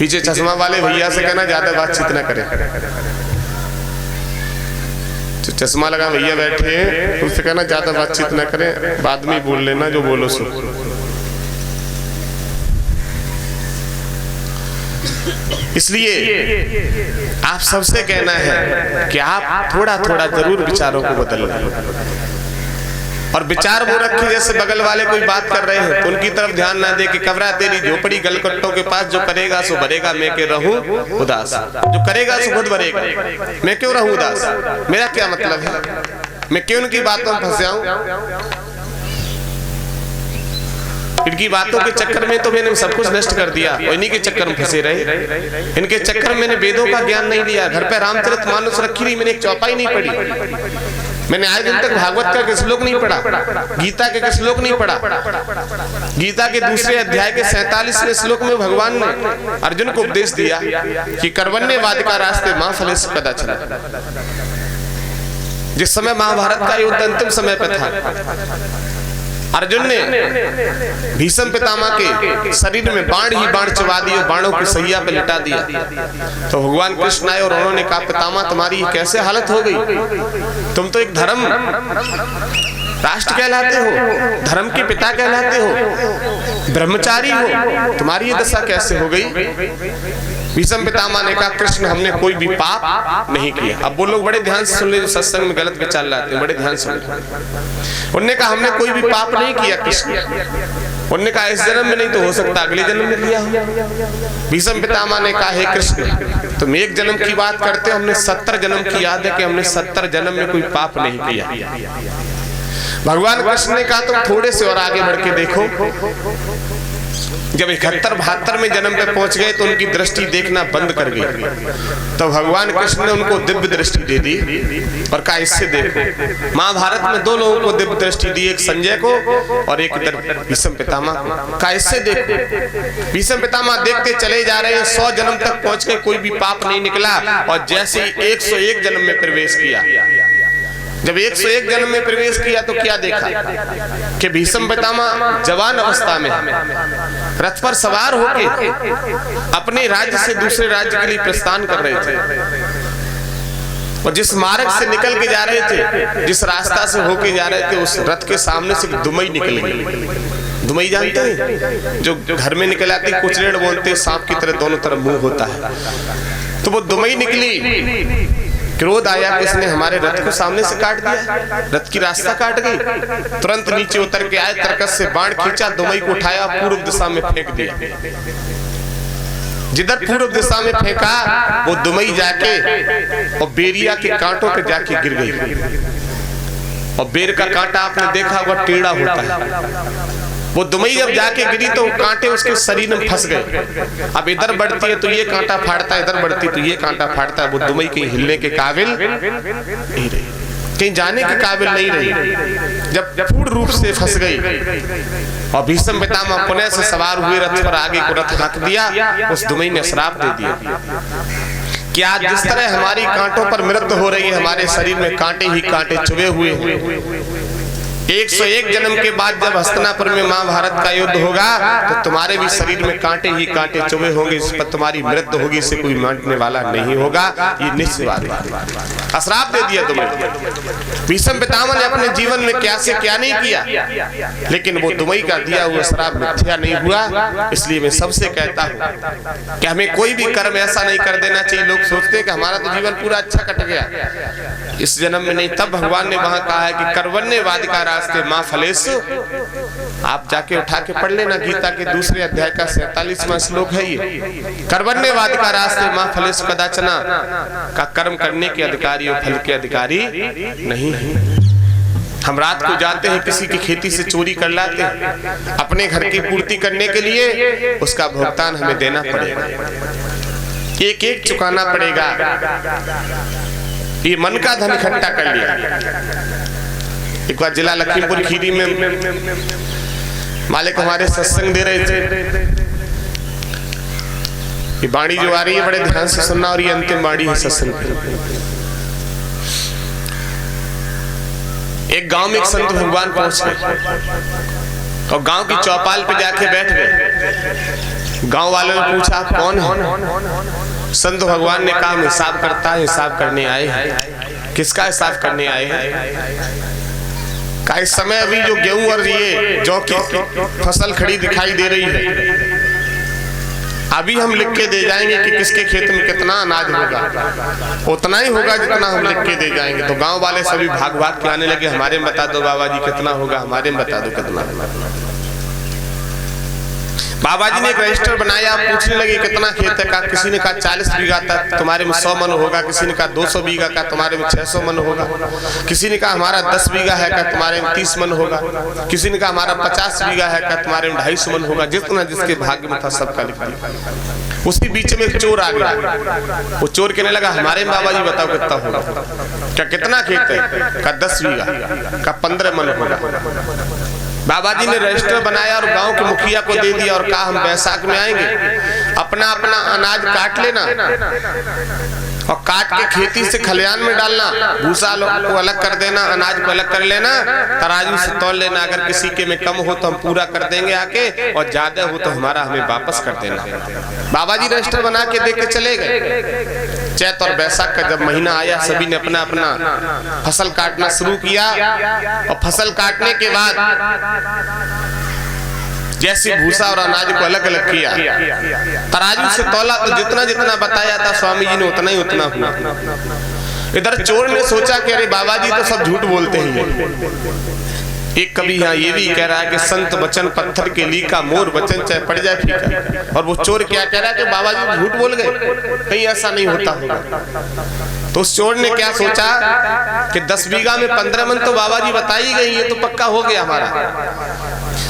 पीछे चश्मा वाले भैया से कहना ज्यादा बातचीत ना करें। जो चश्मा लगा भैया बैठे हैं उससे कहना ज्यादा बातचीत ना करें, बाद में बोल लेना जो बोलो सो। इसलिए आप सबसे कहना है कि आप थोड़ा थोड़ा जरूर विचारों को बदलना, और विचार वो रखिए जैसे बगल वाले कोई बात कर रहे हैं तो उनकी तरफ ध्यान ना दे कि कबरा तेरी झोपड़ी गलकट्टों के पास, जो करेगा सो भरेगा, मैं क्यों रहूं उदास, जो करेगा सो खुद भरेगा, मैं क्यों रहूं उदास, मेरा क्या मतलब है, मैं क्यों उनकी बातों में फंस जाऊं। इनकी बातों के चक्कर में तो मैंने सब कुछ नष्ट कर दिया और इन्हीं के चक्कर में फंसे रहे। इनके चक्कर में मैंने वेदों का ज्ञान नहीं लिया, घर पे रामचरितमानस रखी रही, मैंने एक चौपाई नहीं पढ़ी, मैंने आज दिन तक भागवत का श्लोक नहीं पढ़ा, गीता के श्लोक नहीं पढ़ा। गीता के दूसरे अध्याय के 47वें श्लोक में भगवान ने अर्जुन को उपदेश दिया कि कर्मण्यवाद का रास्ते मां फलेषु कदाचन। जिस समय महाभारत का युद्ध अंतिम समय पे था, अर्जुन ने भीष्म पितामह के शरीर में बाण ही बाण चबा दिए, बाणों की सैया पे लिटा दिया। तो भगवान कृष्ण आए और उन्होंने कहा, पितामह तुम्हारी कैसे हालत हो गई, तुम तो एक धर्म राष्ट्र कहलाते हो, धर्म के पिता कहलाते हो, ब्रह्मचारी हो, तुम्हारी ये दशा कैसे हो गई। भीष्म पितामह ने कहा, कृष्ण हमने कोई भी पाप नहीं किया। अब वो लोग बड़े ध्यान से सुन ले जो सत्संग में गलत विचार लाते हैं, बड़े ध्यान से सुन। उन्होंने कहा हमने कोई भी पाप नहीं किया कृष्ण। उन्होंने कहा इस जन्म में नहीं तो हो सकता अगले जन्म में किया हो। भीष्म पितामह ने कहा, हे कृष्ण तुम एक जन्म की बात करते हो, हमने 70 जन्म की याद है कि हमने 70 जन्म में कोई पाप नहीं किया। भगवान कृष्ण ने कहा तुम थोड़े से और आगे बढ़ के देखो। जब 71-72 में जन्म पे पहुंच गए तो उनकी दृष्टि देखना बंद कर गई। तो भगवान कृष्ण ने उनको दिव्य दृष्टि दे दी और कहा इससे देखो। महाभारत में 2 लोगों को दिव्य दृष्टि दी, एक संजय को और एक इधर भीष्म पितामह को। कहा इससे देखो। भीष्म पितामह देखते चले जा रहे हैं, 100 जन्म तक पहुंच गए, कोई भी पाप नहीं निकला। और जैसे ही 101 जन्म में प्रवेश किया, जब 101 जन्म में प्रवेश किया तो क्या देखा कि भीष्म पितामह जवान अवस्था में रथ पर सवार होके अपने राज्य से दूसरे राज्य के लिए प्रस्थान कर रहे थे। और जिस मार्ग से निकल के जा रहे थे, जिस रास्ता से होके जा रहे थे, उस रथ के सामने से दुमई निकल गई। दुमई जानते हैं, जो घर में निकल आती कुचलेड़ बोलते, सांप की तरह दोनों तरफ मुंह होता है। तो वो दुमई निकली, क्रोध आया कि इसने हमारे रथ को सामने से काट दिया, रथ की रास्ता काट गई। तुरंत नीचे उतर के आए, तरकस से बाण खींचा, दुमई को उठाया, पूर्व दिशा में फेंक दिया। जिधर पूर्व दिशा में फेंका वो दुमई जाके और बेरिया के कांटों पे जाके गिर गई। और बेर का कांटा आपने देखा हुआ टेढ़ा होता है। वो दुमई जब जाके गिरी तो कांटे उसके शरीर में फंस गए। अब इधर बढ़ती है तो ये कांटा फाड़ता है, इधर बढ़ती तो ये कांटा फाड़ता है। वो दुमई कहीं हिलने के काबिल नहीं रही, कहीं जाने के काबिल नहीं रही। जब पूर्ण रूप से फंस गई और भीष्म पितामह पुनः से सवार हुए रथ पर, आगे को रथ ढक दिया, उस दुमई ने श्राप दे दिया कि आज जिस तरह हमारी कांटों पर मृत्यु हो रही है, हमारे शरीर में कांटे ही कांटे चुभे हुए हैं। 101 जन्म के बाद जब हस्तिनापुर में महाभारत का युद्ध होगा तो तुम्हारे भी शरीर में कांटे ही कांटे चुभे होंगे, इस पर तुम्हारी मृत्यु होगी, इससे कोई मानने वाला नहीं होगा। ये निश्चित बात है। श्राप दे दिया तुम्हें। भीष्म पितामह ने अपने जीवन में क्या से क्या नहीं किया, लेकिन वो दुमई का दिया हुआ श्राप मिथ्या नहीं हुआ। इसलिए मैं सबसे कहता हूँ कि हमें कोई भी कर्म ऐसा नहीं कर देना चाहिए। लोग सोचते हैं कि हमारा तो जीवन पूरा अच्छा कट गया, इस जन्म में नहीं। तब भगवान ने वहां कहा है कि कर्मण्यवाद का रास्ते मां फलेषु। आप जाके उठा के पढ़ लेना, गीता के दूसरे अध्याय का 47वां श्लोक है ये। कर्मण्यवाद का रास्ते मां फलेषु कदाचना का कर्म करने के अधिकारी और फल के अधिकारी नहीं है। हम रात को जाते हैं, किसी की खेती से चोरी कर लाते हैं, अपने घर की पूर्ति करने के लिए उसका भुगतान हमें देना पड़ेगा, एक एक चुकाना पड़ेगा। ये मन का धन इकट्ठा कर लिया। एक बार जिला लखीमपुर खीरी में मालिक हमारे सत्संग दे रहे थे। ये बाणी जो आ रही है बड़े ध्यान से सुनना, और ये अंतिम बाणी है सत्संग की। एक गांव में एक संत भगवान पहुंच गए और गांव की चौपाल पे जाके बैठ गए। गांव वालों ने पूछा आप कौन है? संत भगवान ने कहा हिसाब करता है, हिसाब करने आए हैं। किसका हिसाब करने आए हैं? का इस समय अभी जो गेहूं और ये जौ की फसल खड़ी दिखाई दे रही है, अभी हम लिख के दे जाएंगे कि किसके खेत में कितना अनाज होगा, उतना ही होगा जितना हम लिख के दे जाएंगे। तो गांव वाले सभी भाग भाग के आने लगे, हमारे में बता दो बाबा जी कितना होगा, हमारे में बता दो कितना होगा। बाबा जी ने एक रजिस्टर बनाया, पूछने लगे कितना खेत है? का किसी ने कहा 40 बीघा तक, तुम्हारे में 100 मन होगा। किसी ने कहा 200 बीघा का, तुम्हारे में 600 मन होगा। किसी ने कहा हमारा 10 बीघा है का, तुम्हारे में 30 मन होगा। किसी ने कहा हमारा 50 बीघा है का, तुम्हारे में 250 मन होगा। जितना जिसके भाग्य में था सबका लिख दिया। उसी बीच में एक चोर आ गया। वो चोर कहने लगा हमारे में बाबा जी बताओ कितना होगा? क्या कितना खेत है? का 10 बीघा का 15 मन होगा। बाबा जी ने रजिस्टर बनाया और गांव के मुखिया को दे दिया और कहा हम बैसाख में आएंगे, अपना अपना अनाज काट लेना और काट के खेती से खलियान में डालना, भूसा को अलग कर देना, अनाज को अलग कर लेना, तराजू से तौल लेना। अगर किसी के में कम हो तो हम पूरा कर देंगे आके, और ज्यादा हो तो हमारा हमें वापस कर देना। बाबा जी रजिस्टर बना के दे के चले गए। चैत और बैसाख का जब महीना आया, सभी ने अपना अपना फसल काटना शुरू किया और फसल काटने के बाद जैसे भूसा और अनाज को अलग अलग किया, तराजू से तौला तो जितना जितना बताया था स्वामी जी ने उतना ही उतना हुआ। इधर चोर ने सोचा कि अरे बाबा जी तो सब झूठ बोलते हैं। एक कवि यहाँ ये भी कह रहा है कि संत वचन पत्थर के लीका, मोर वचन चाहे पड़ जाए फीका। और वो चोर क्या कह रहा है कि बाबा जी झूठ बोल गए, कहीं ऐसा नहीं होता होगा। तो उस चोर ने क्या सोचा कि 10 बीघा में 15 मन तो बाबा जी बता ही गई, ये तो पक्का हो गया हमारा,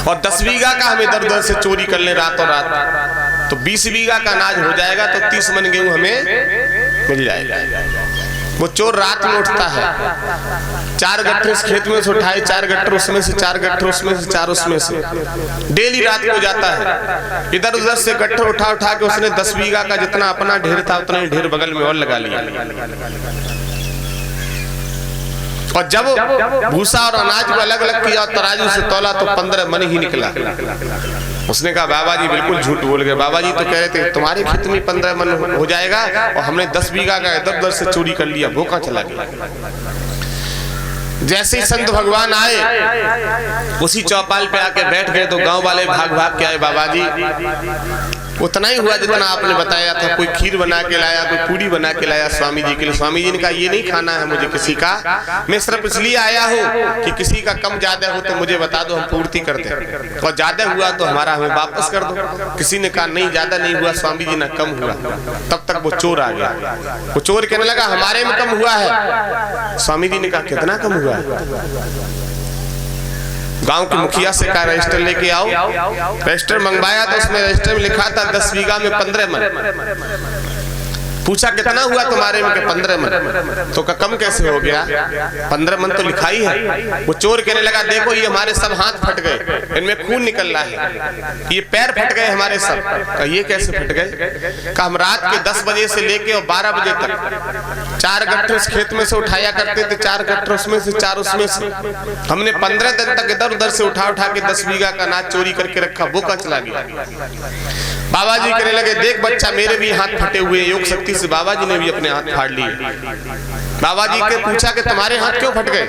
और 10 बीघा का हम इधर उधर से चोरी कर ले रातों रात, तो 20 बीघा का अनाज हो जाएगा, तो 30 मन गेहूं हमें मिल जाएगा। वो चोर रात में उठता है, 4 गट्ठर इस खेत में से उठाए, 4 गट्ठर उसमें से, 4 गट्ठर उसमें से, 4 उसमें से, डेली रात को जाता है। इधर उधर से गट्ठर उठा उठा के उसने 10 बीघा का जितना अपना ढेर था उतना ही ढेर बगल में और लगा लिया। और जब भूसा और अनाज को अलग अलग किया और तराजू से तौला तो 15 मन ही निकला। उसने कहा बाबा जी बिल्कुल झूठ बोल गए, बाबा जी तो कह रहे थे तुम्हारे खेत में 15 मन हो जाएगा और हमने 10 बीघा का इधर उधर से चोरी कर लिया, वो कहां चला गया। जैसे ही संत भगवान आए उसी चौपाल पे आके बैठ गए, तो गांव वाले भाग भाग के आए, बाबा जी उतना ही हुआ जितना आपने बताया था। कोई खीर बना के लाया, कोई पूरी बना के लाया स्वामी जी के लिए। स्वामी जी ने कहा ये नहीं खाना है मुझे किसी का, मैं सिर्फ इसलिए आया हूँ कि किसी का कम ज्यादा हो तो मुझे बता दो, हम पूर्ति कर दें, और ज्यादा हुआ तो हमारा हमें वापस कर दो। किसी ने कहा नहीं ज्यादा नहीं हुआ स्वामी जी, ना कम हुआ। तब तक वो चोर आ गया। वो चोर कहने लगा हमारे में कम हुआ है। स्वामी जी ने कहा कितना कम हुआ है? गांव के मुखिया से कहा रजिस्टर लेके आओ। रजिस्टर मंगवाया तो उसमें रजिस्टर में लिखा था 10 बीघा में 15 मन। पूछा कितना हुआ तुम्हारे में? 15 मन। तो कम कैसे हो गया? 15 मन तो लिखा ही है। वो चोर कहने लगा देखो ये हमारे सब हाथ फट गए, इनमें खून निकल रहा है, ये पैर फट गए हमारे सब। का ये कैसे फट गए? का हम रात के 10 बजे से लेके और 12 बजे तक 4 गट्ठर उस खेत में से उठाया करते थे, 4 गट्ठर उसमें से, 4 उसमें से। हमने 15 दिन तक इधर उधर से उठा उठा के 10 बीघा का अनाज चोरी करके रखा, वो कहां चला गया? बाबा जी कहने लगे देख बच्चा मेरे भी हाथ फटे हुए, योग शक्ति से बाबा जी ने भी अपने हाथ फाड़ लिए। बाबा जी के पूछा कि तुम्हारे हाथ क्यों फट गए?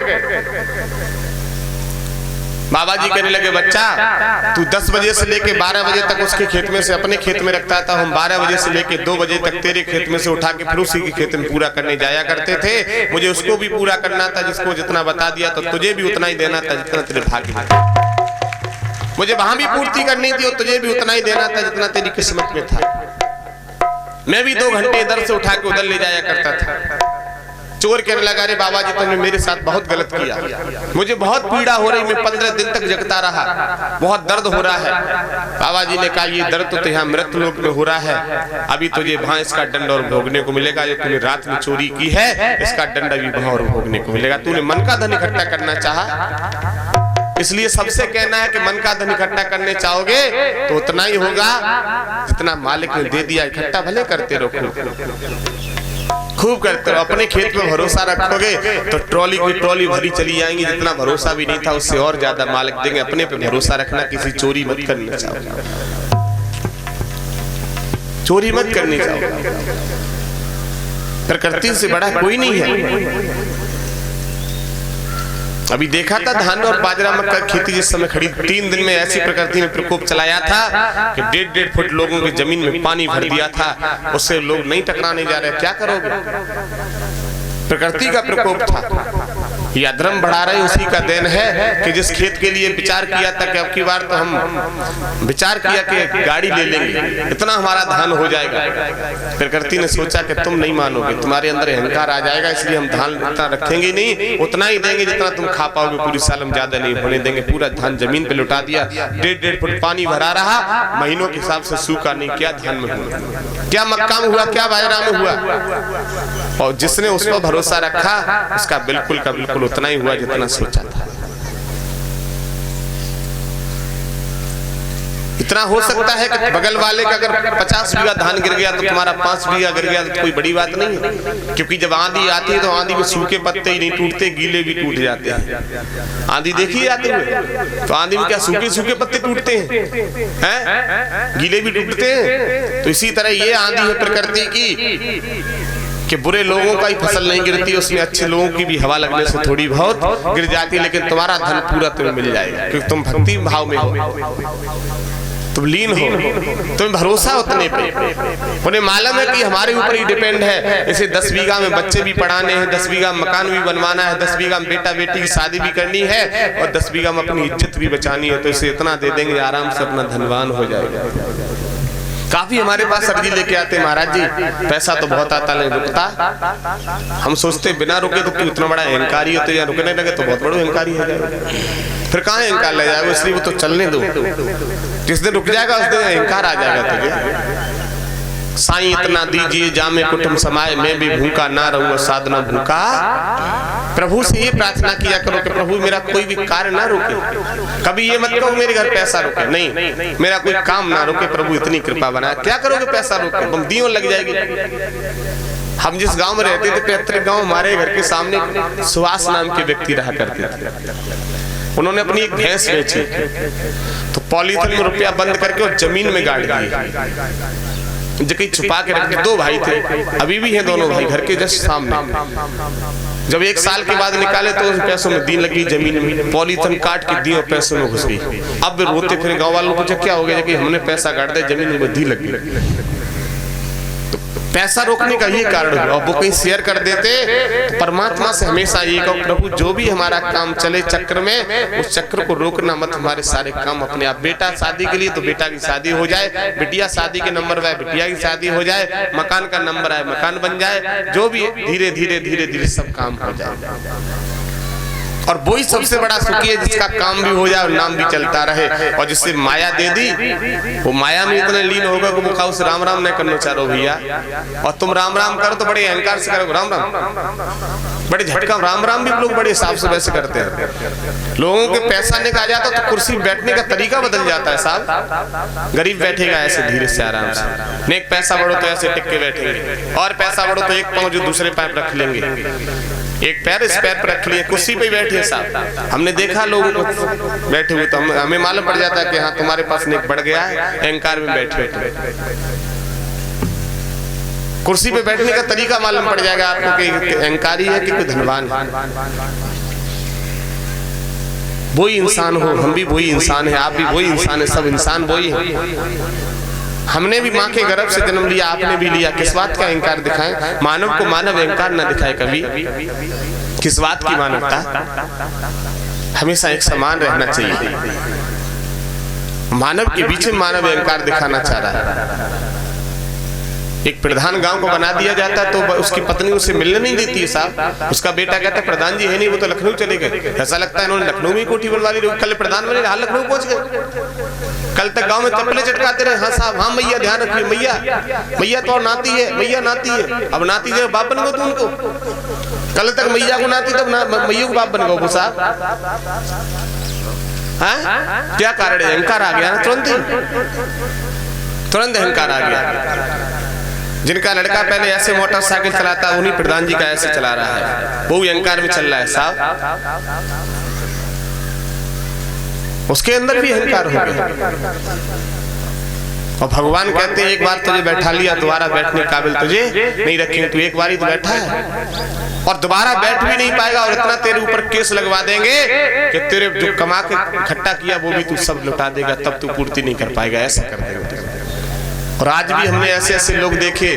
बाबा जी कहने लगे बच्चा तू 10 बजे से लेके 12 बजे तक उसके खेत में से अपने खेत में रखता था, हम 12 बजे से लेके 2 बजे तक तेरे खेत में से उठा के फिर उसी के खेत में पूरा करने जाया करते थे। मुझे उसको भी पूरा करना था, जिसको जितना बता दिया तो तुझे भी उतना ही देना था जितना तेरे भाग्य में था। मुझे वहां भी पूर्ति करनी थी और तुझे भी उतना ही देना था जितना तेरी किस्मत में था। मैं भी 2 घंटे इधर से उठा के उधर ले जाया करता था। चोर कहने लगा अरे बाबा जी तुमने मेरे साथ बहुत गलत किया, मुझे बहुत पीड़ा हो रही, मैं 15 दिन तक जगता रहा, बहुत दर्द हो रहा है। बाबा जी ने कहा ये दर्द तो यहाँ मृत्यु लोक में हो रहा है, अभी तुझे वहां इसका दंड और भोगने को मिलेगा। जो तूने रात में चोरी की है इसका दंड अभी वहां और भोगने को मिलेगा। तूने मन का धन इकट्ठा करना चाहा, इसलिए सबसे कहना है कि मन का धन इकट्ठा करने चाहोगे तो उतना ही होगा जितना मालिक ने दे दिया। इकट्ठा भले करते रहो, खूब करते रहो, अपने खेत में भरोसा रखोगे तो ट्रॉली की ट्रॉली भरी चली जाएंगी। जितना भरोसा भी नहीं था उससे और ज्यादा मालिक देंगे। अपने पे भरोसा रखना, किसी चोरी मत करना चाहो। चोरी मत करनी चाहिए। प्रकृति से बड़ा कोई नहीं है। अभी देखा था धान और बाजरा मक्का खेती जिस समय खड़ी, 3 दिन में ऐसी प्रकृति ने प्रकोप चलाया था कि 1.5 फुट लोगों की जमीन में पानी भर दिया था। उससे लोग नहीं टकराने जा रहे, क्या करोगे? प्रकृति का प्रकोप था। ये अधर्म बढ़ा रहे उसी का देन है कि जिस खेत के लिए विचार किया था कि अब की बार तो हम विचार किया कि गाड़ी ले लेंगे, इतना हमारा धान हो जाएगा, प्रकृति ने सोचा कि तुम नहीं मानोगे, तुम्हारे अंदर अहंकार आ जाएगा, इसलिए हम धान इतना रखेंगे नहीं, उतना ही देंगे जितना तुम खा पाओगे, पूरी साल हम ज्यादा नहीं होने देंगे। पूरा धान जमीन पे लुटा दिया। 1.5 फुट पानी भरा रहा, महीनों के हिसाब से सूखा नहीं। क्या धान में हुआ, क्या मक्का में हुआ, क्या बाजरा में हुआ? और जिसने उस पर भरोसा रखा उसका बिल्कुल का बिल्कुल उतना ही हुआ जितना सोचा था। इतना हो सकता है कि बगल वाले का अगर 50 बीघा धान गिर गया तो तुम्हारा 5 बीघा गिर गया तो कोई बड़ी बात नहीं है। क्योंकि जब आंधी आती है तो आंधी में सूखे पत्ते ही नहीं टूटते, गीले भी टूट जाते हैं। आंधी देखी आते हुए तो आंधी में क्या सूखे सूखे पत्ते टूटते हैं, गीले भी टूटते हैं। तो इसी तरह ये आंधी है प्रकृति की कि बुरे लोगों का ही फसल नहीं गिरती, उसमें अच्छे लोगों की भी हवा लगने से थोड़ी बहुत गिर जाती है, लेकिन तुम्हारा धन पूरा तुम्हें मिल जाएगा क्योंकि तुम भक्ति भाव में हो, तुम लीन हो, तुम्हें भरोसा उतने पे। उन्हें मालूम है कि हमारे ऊपर ही डिपेंड है। इसे 10 बीघा में बच्चे भी पढ़ाने हैं, 10 बीघा मकान भी बनवाना है, 10 बीघा में बेटा बेटी की शादी भी करनी है और 10 बीघा में अपनी इज्जत भी बचानी है। तो इसे इतना दे देंगे, आराम से अपना धनवान हो जाएगा। काफी हमारे पास अर्जी लेके आते हैं, महाराज जी पैसा तो बहुत आता नहीं रुकता। हम सोचते बिना रुके तो क्यों, इतना बड़ा अहंकारी होते, या रुकने लगे तो बहुत बड़ा अहंकारी हो जाएगा। फिर कहाँ अहंकार ले जाएगा, इसलिए वो तो चलने दो। जिस दिन रुक जाएगा उस दिन अहंकार आ जाएगा तुझे। साईं इतना दीजिए जामे कुटुंब समाए, मैं भी भूखा ना रहूं साधना भूखा। प्रभु से ये प्रार्थना किया करो कि प्रभु मेरा कोई भी कार्य ना रुके। कभी ये मत कहो मेरे घर पैसा रुके, नहीं, मेरा कोई काम ना रुके, प्रभु इतनी कृपा बनाए। क्या करोगे पैसा रुके, तुम दियों लग जाएगी। हम जिस गांव में रहते थे, पैतृक गांव, हमारे घर के सामने सुहास नाम के व्यक्ति रहा करते थे। उन्होंने अपनी एक भैंस बेची तो पॉलीथिन में रुपया बंद करके और जमीन में गाड़ दी, जगह छुपा के रख दिया। 2 भाई थे, अभी भी हैं दोनों भाई घर के जस्ट सामने। जब 1 साल के बाद निकाले तो उन पैसों में दी लगी, जमीन में पॉलीथिन काट के दी और पैसों में घुस गई। अब रोते फिर गांव वालों को क्या हो गया कि हमने पैसा काट दिया, जमीन में दी लगी। पैसा रोकने का ये कारण है। और वो कहीं शेयर कर देते तो परमात्मा से हमेशा ये कहो प्रभु जो भी हमारा काम चले चक्र में, उस चक्र को रोकना मत, हमारे सारे काम अपने आप। बेटा शादी के लिए तो बेटा की शादी हो जाए, बिटिया शादी के नंबर आए बिटिया की शादी हो जाए, मकान का नंबर आए मकान बन जाए, जो भी धीरे धीरे धीरे धीरे सब काम हो जाए। और वही सबसे बड़ा सुखी है जिसका काम भी हो जाए और नाम भी चलता रहे। और जिससे माया दे दी, वो माया में इतने लीन होगा कि वो खाओ से राम राम नहीं करना चाहो भैया। और तुम राम राम करो तो बड़े अहंकार से करो राम राम, बड़े झटका राम राम भी लोग बड़े हिसाब से वैसे करते हैं। लोगों के पैसा निकाल जाता तो कुर्सी बैठने का तरीका बदल जाता है साहब। गरीब बैठेगा ऐसे धीरे से आराम से, नेक पैसा बढ़ो तो ऐसे टिक के बैठेंगे, और पैसा बढ़ो तो एक पांव जो दूसरे पैर रख लेंगे, एक पैर इस पैर पर रख लिए, कुर्सी पे बैठे साहब। हमने देखा लोगों को बैठे हुए तो हमें मालूम पड़ जाता है कि हाँ तुम्हारे पास नेक बढ़ गया है, अहंकार में बैठे। कुर्सी पे बैठने का तरीका मालूम पड़ जाएगा आपको कि अहंकारी है कि कोई धनवान है। वही इंसान हो, हम भी वही इंसान है, आप भी वही इंसान है, सब इंसान वही है। हमने भी माँ के गर्भ से जन्म लिया, आपने भी लिया। किस बात का अहंकार दिखाएं? मानव को मानव अहंकार न दिखाए कभी। किस बात की मानवता? हमेशा एक समान रहना चाहिए। मानव के बीच में मानव अहंकार दिखाना चाह रहा है। एक प्रधान गांव को बना दिया जाता तो उसकी पत्नी उससे मिलने नहीं देती है साहब। उसका बेटा कहता है प्रधान जी है नहीं, वो तो लखनऊ चले गए। ऐसा लगता है इन्होंने लखनऊ में कोठी बनवा ली, कल प्रधान बने हाल लखनऊ पहुंच गए। कल तक गांव में चप्पलें चटकाते रहे, हाँ साहब हाँ मैया ध्यान रखिए, मैया मैया तो और नाती है, मैया नाती है। अब नाती जब बाप बन गए तो उनको, कल तक मैया को नाती तब मैया को बाप बन गए वो साहब। हाँ क्या कारण है? अहंकार आ गया ना, तुरंत अहंकार आ गया। जिनका लड़का पहले ऐसे मोटरसाइकिल चलाता उन्हीं प्रधान जी का ऐसे चला रहा है, वो अहंकार में चल रहा है साहब। उसके अंदर भी अहंकार हो गया। और भगवान कहते हैं एक बार तुझे बैठा लिया, दोबारा बैठने काबिल तुझे नहीं रखेंगे। तू एक बार ही तो बैठा है और दोबारा बैठ भी नहीं पाएगा, और इतना तेरे ऊपर केस लगवा देंगे कि तेरे जो कमा के इकट्ठा किया वो भी तू सब लुटा देगा, तब तू पूर्ति नहीं कर पाएगा, ऐसा कर देगा। और आज भी हमने ऐसे ऐसे लोग देखे।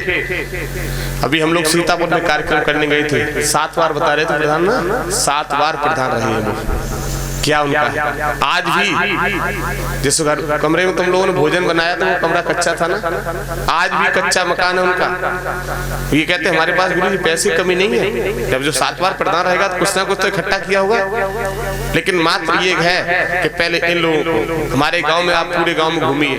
अभी हम लोग सीतापुर में कार्यक्रम करने गए थे, 7 बार बता रहे थे प्रधान ना, 7 बार प्रधान रहे हैं लोग। क्या उनका आज भी जिस घर कमरे में तुम लोगों ने भोजन बनाया था वो कमरा कच्चा था ना, आज भी कच्चा मकान है उनका। ये कहते हैं हमारे पास गुरुजी पैसे की कमी नहीं है। जब जो 7 बार प्रधान रहेगा तो कुछ ना कुछ तो इकट्ठा किया होगा। लेकिन मात्र ये है कि पहले इन लोगों को, हमारे गांव में आप पूरे गांव में घूमिए,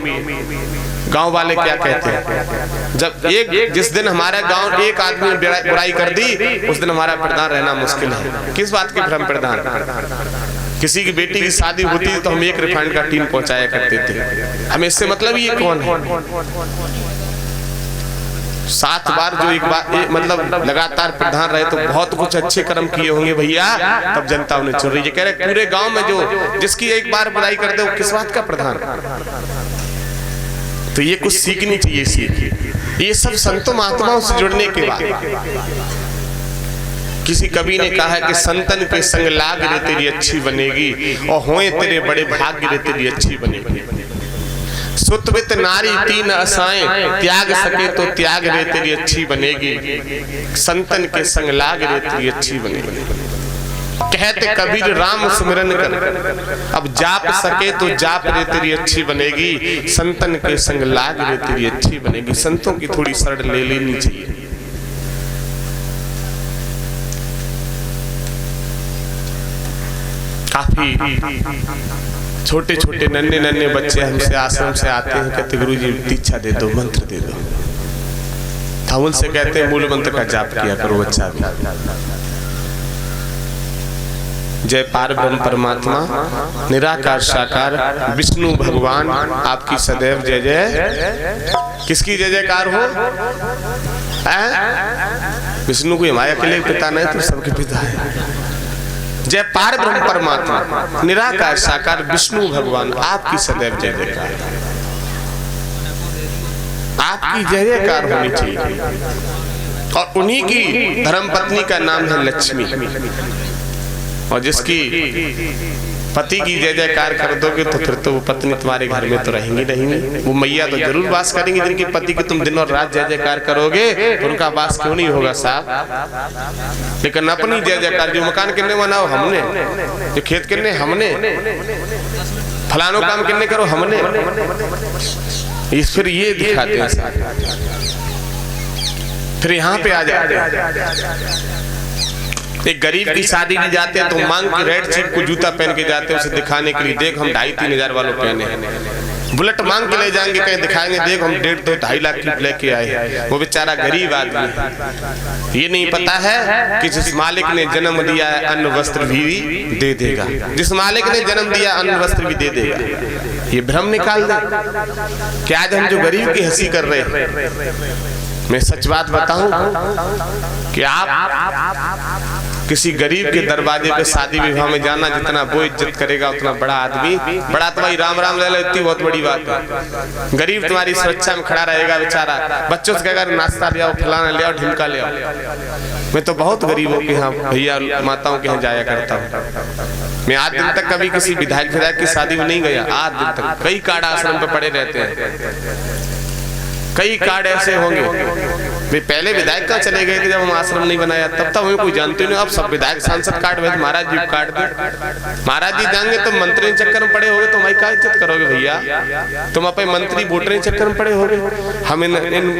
गांव वाले क्या कहते हैं। जब जिस दिन हमारा गांव एक आदमी ने बुराई कर दी, उस दिन हमारा प्रधान रहना मुश्किल है। किस बात के भ्रम प्रधान? किसी की बेटी की शादी होती थी तो हम 1 रिफाइंड का टीन पहुंचाया करते थे। हमें इससे मतलब ये कौन है? 7 बार जो एक बार मतलब लगातार प्रधान रहे तो बहुत कुछ अच्छे कर्म किए होंगे भैया, तब जनता उन्हें चुन रही है। कह रहे पूरे गांव में जो जिसकी एक बार बुराई कर दे वो किस बात का प्रधान? तो ये कुछ सीखनी चाहिए सीख। ये सब संतों महात्माओं से जुड़ने के बाद। किसी कवि ने कहा है कि संतन के संग लाग रे तेरी अच्छी बनेगी, और होए तेरे बड़े भाग्य रे तेरी अच्छी बनेगी। सुतवित नारी 3 आशाएं, त्याग सके तो त्याग रे तेरी अच्छी बनेगी। संतन के संग लाग रे तेरी अच्छी बनेगी। कहते कबीर राम सुमिरन कर, अब जाप सके तो जाप रे तेरी अच्छी बनेगी। संतन के संग लाग रे तेरी अच्छी बनेगी। संतों की थोड़ी शरण ले लेनी चाहिए। काफी छोटे छोटे नन्हे नन्हे बच्चे हमसे आश्रम से आते हैं, कहते गुरुजी दीक्षा दे दो, मंत्र दे दो। हम उनसे कहते हैं मूल मंत्र का जाप किया करो बच्चा भी। जय पार ब्रह्म परमात्मा निराकार साकार विष्णु भगवान आपकी सदैव जय जय। किसकी जय जयकार हो? विष्णु को हिमालय के लिए पिता नहीं तो सबके पिता है। जय पार ब्रह्म परमात्मा निराकार साकार विष्णु भगवान आपकी सदैव जय जयकार। आपकी जय जयकार होनी चाहिए। और उन्हीं की धर्मपत्नी का नाम है लक्ष्मी। और जिसकी पति की जय जयकार कर दोगे तो फिर तो वो पत्नी तुम्हारे घर में तो रहेंगी नहीं। वो मैया तो जरूर वास करेंगी। जिनके पति की तुम दिन और रात जय जयकार करोगे तो उनका वास क्यों नहीं होगा साहब? लेकिन अपनी जय जयकार, जो मकान किन्ने बनाओ हमने, जो खेत किन्ने हमने, फलानो काम किन्ने करो हमने, फिर ये दिखाते हैं। फिर यहाँ पे आ जाते हैं। एक गरीब की शादी में जाते हैं तो मांग के रेड चीफ को जूता पहन के जाते हैं, उसे दिखाने के लिए देख हम 2,500-3 हजार वालों पहने हैं। बुलेट मांग के ले जाएंगे, कहीं दिखाएंगे देख हम 1.5-2.5 लाख की लेके आए। वो बेचारा गरीब आदमी, ये नहीं पता है कि जिस मालिक ने जन्म दिया है अन्न वस्त्र भी दे देगा। जिस मालिक ने जन्म दिया अन्न वस्त्र भी दे देगा। ये भ्रम निकाल दे कि आज हम जो गरीब की हंसी कर रहे हैं। मैं सच बात बताऊं कि आप किसी गरीब के दरवाजे पे शादी विवाह में जाना, जितना वो इज्जत करेगा उतना बड़ा आदमी, बड़ा तुम्हारी राम राम ले लेती बहुत बड़ी बात है। गरीब तुम्हारी सुरक्षा में खड़ा रहेगा बेचारा, बच्चों से कहेगा नाश्ता ले आओ, फलाना ले आओ, ढिमका ले आओ। मैं तो बहुत गरीबों के यहाँ भैया माताओं के यहाँ जाया करता हूँ। मैं आज दिन तक कभी किसी विधायक की शादी में नहीं गया। आज दिन तक कई कार्ड आश्रम पे पड़े रहते हैं। कई कार्ड ऐसे होंगे। वे पहले विधायक का चले गए थे जब हम आश्रम नहीं बनाया, तब तक हमें कोई जानते नहीं। अब सब विधायक सांसद कार्ड भेज, महाराज जी कार्ड दे। महाराज जी जाएंगे तो मंत्री चक्कर में पड़े होगे तो हमारी क्या इज्जत करोगे भैया? तुम अपने मंत्री वोटर चक्कर में पड़े होगे। हम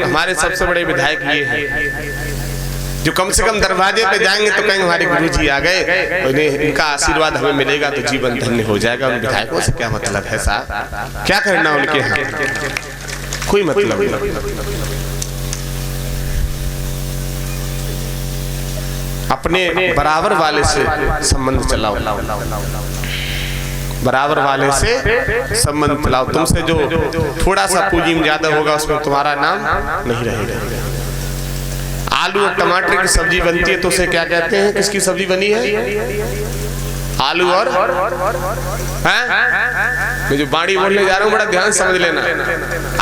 हमारे सबसे बड़े विधायक ये हैं जो कम से कम दरवाजे पे जाएंगे तो कहेंगे हमारे गुरुजी आ गए, इनका आशीर्वाद हमें मिलेगा तो जीवन धन्य हो जाएगा। उन विधायकों से क्या मतलब है साहब? क्या करना उनके यहाँ? कोई मतलब नहीं। अपने बराबर वाले से संबंध चलाओ, बराबर वाले से संबंध चलाओ। तुमसे जो थोड़ा सा पूंजी में ज्यादा होगा उसमें तुम्हारा नाम नहीं रहेगा। आलू और टमाटर की सब्जी बनती है तो उसे क्या कहते हैं? किसकी सब्जी बनी है? आलू और हैं? मैं जो बाड़ी बोलने जा रहा हूँ बड़ा ध्यान समझ लेना।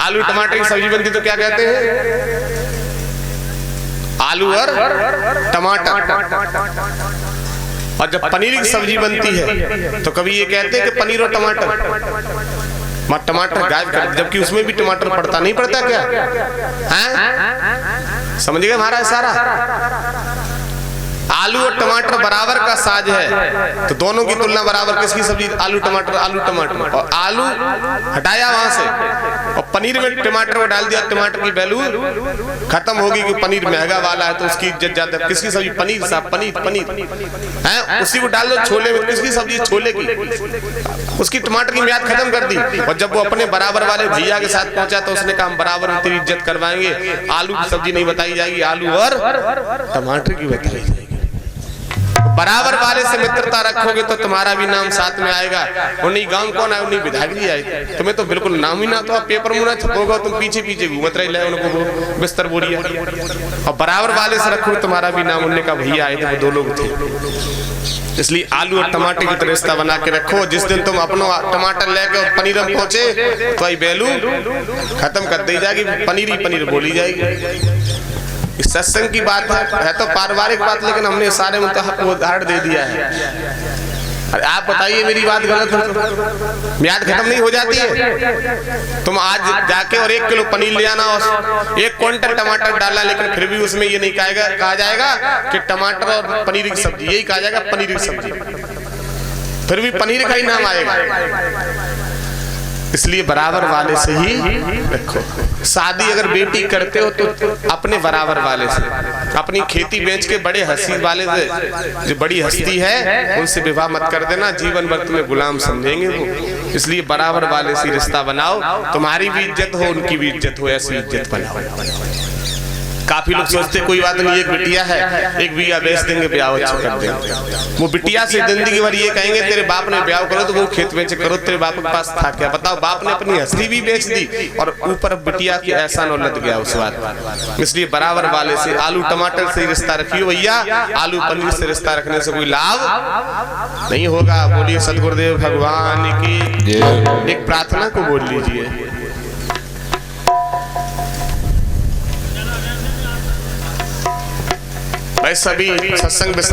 आलू टमाटर की सब्जी बनती तो क्या कहते हैं? आलू और टमाटर। और जब पनीर की सब्जी बनती है तो कभी ये कहते हैं कि पनीर और टमाटर। टमाटर गायब कर, जबकि उसमें भी टमाटर पड़ता नहीं पड़ता क्या? हैं? समझ गए महाराज सारा? आलू और टमाटर बराबर का साज है, तो दोनों की तुलना बराबर किसकी सब्जी? आलू टमाटर, आलू टमाटर। और आलू हटाया वहां से और पनीर में टमाटर को डाल दिया, टमाटर की वैल्यू खत्म होगी कि पनीर महंगा वाला है तो उसकी इज्जत ज्यादा। किसकी सब्जी? पनीर साहब, पनीर पनीर है। उसी को डाल दो छोले में, किसकी सब्जी? छोले की। उसकी टमाटर की म्याद खत्म कर दी। और जब वो अपने बराबर वाले भैया के साथ पहुंचा तो उसने कहा हम बराबर तेरी इज्जत करवाएंगे, आलू की सब्जी नहीं बताई जाएगी, आलू और टमाटर की बताई जाएगी। बराबर वाले से मित्रता रखोगे तो तुम्हारा भी नाम साथ में आएगा। उन्हीं गांव कौन है? उन्हीं विधायक जी आएगी। तुम्हें तो बिल्कुल नाम ही ना, तो पेपर मुना छपोगा, तुम पीछे पीछे घूमत रहे, उनको बिस्तर बोरिया। और बराबर वाले से रखोगे तुम्हारा भी नाम। उनने का भैया आए थे, वो दो लोग थे। इसलिए आलू और टमाटर की रिश्ता बना के रखो। जिस दिन तुम अपनो टमाटर लेके पनीर में पहुंचे तो आई बैलू खत्म कर दी जाएगी, पनीर ही पनीर बोली जाएगी। इस सत्संग की बात है तो पारिवारिक बात, लेकिन हमने सारे उदाहरण दे दिया है। अरे आप बताइए मेरी बात गलत हो तो म्याद खत्म नहीं हो जाती है? तुम आज जाके और 1 किलो पनीर ले आना और 1 क्विंटल टमाटर डालना, लेकिन फिर भी उसमें ये नहीं कहा जाएगा कि टमाटर और पनीर की सब्जी, यही कहा जाएगा पनीर की सब्जी। फिर भी पनीर का ही नाम आएगा। इसलिए बराबर वाले से ही रखो। शादी अगर बेटी करते हो तो अपने बराबर वाले से, अपनी खेती बेच के बड़े हस्ती वाले से, जो बड़ी हस्ती है उनसे विवाह मत कर देना, जीवन भर तुम्हें गुलाम समझेंगे वो। इसलिए बराबर वाले से रिश्ता बनाओ, तुम्हारी भी इज्जत हो उनकी भी इज्जत हो, ऐसी इज्जत बनाओ। काफी लोग सोचते कोई बात नहीं, एक बिटिया है, 1 बीघा बेच देंगे, ब्याह अच्छा कर देंगे। वो बिटिया से जिंदगी भर ये कहेंगे तेरे बाप ने ब्याह करो तो वो खेत बेच करो, तेरे बाप के पास था क्या? बताओ, बाप ने अपनी हस्ती भी बेच दी और ऊपर बिटिया की एहसान और लग गया उस बात। इसलिए बराबर वाले से, आलू टमाटर से रिश्ता रखियो भैया, आलू पनीर से रिश्ता रखने से कोई लाभ नहीं होगा। बोलिए सतगुरुदेव भगवान की। एक प्रार्थना को बोल लीजिए। भाई सभी सत्संग